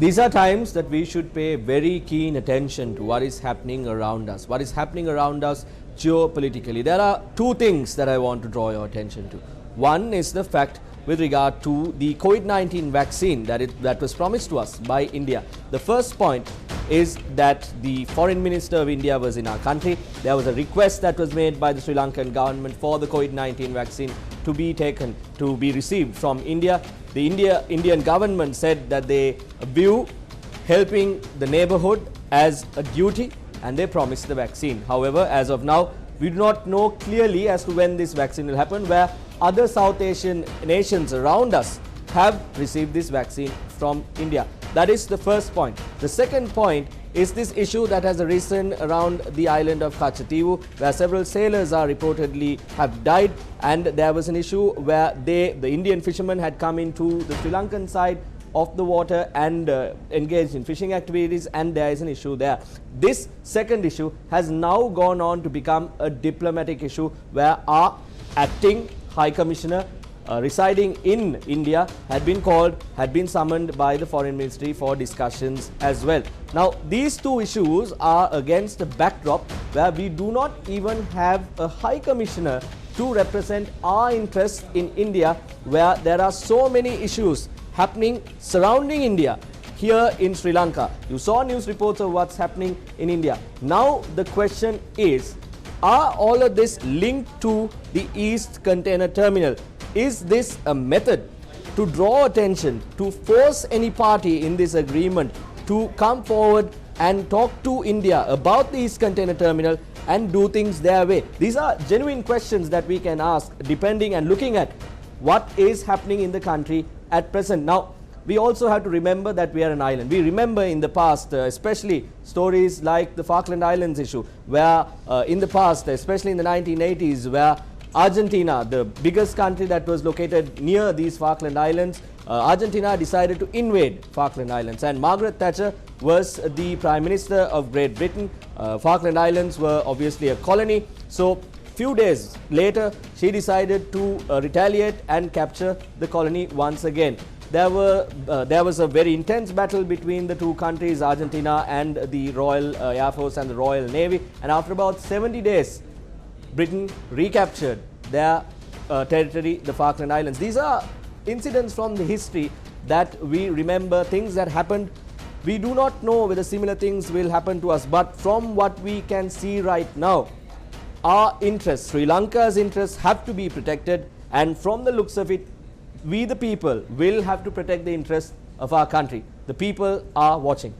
These are times that we should pay very keen attention to what is happening around us, geopolitically. There are two things that I want to draw your attention to. One is the fact with regard to the COVID-19 vaccine that was promised to us by India. The first point is that the Foreign Minister of India was in our country. There was a request that was made by the Sri Lankan government for the COVID-19 vaccine to be received from India. The Indian government said that they view helping the neighborhood as a duty, and they promised the vaccine. However, as of now, we do not know clearly as to when this vaccine will happen, where other South Asian nations around us have received this vaccine from India. That is the first point. The second point is this issue that has arisen around the island of Kachativu, where several sailors are reportedly have died, and there was an issue where the Indian fishermen had come into the Sri Lankan side of the water and engaged in fishing activities, and there is an issue there. This second issue has now gone on to become a diplomatic issue, where our acting High Commissioner residing in India had been summoned by the Foreign Ministry for discussions as well. Now, these two issues are against a backdrop where we do not even have a High Commissioner to represent our interests in India, where there are so many issues happening surrounding India here in Sri Lanka. You saw news reports of what's happening in India. Now, the question is, are all of this linked to the East Container Terminal? Is this a method to draw attention, to force any party in this agreement to come forward and talk to India about the East Container Terminal and do things their way? These are genuine questions that we can ask, depending and looking at what is happening in the country at present. Now, we also have to remember that we are an island. We remember in the past, especially stories like the Falkland Islands issue, where in the past, especially in the 1980s, where Argentina, the biggest country that was located near these Falkland Islands, Argentina decided to invade Falkland Islands, and Margaret Thatcher was the Prime Minister of Great Britain. Falkland Islands were obviously a colony, so few days later she decided to retaliate and capture the colony once again. There was a very intense battle between the two countries, Argentina and the Royal Air Force and the Royal Navy, and after about 70 days, Britain recaptured their territory, the Falkland Islands. These are incidents from the history that we remember, things that happened. We do not know whether similar things will happen to us, but from what we can see right now, our interests, Sri Lanka's interests, have to be protected, and from the looks of it, we the people will have to protect the interests of our country. The people are watching.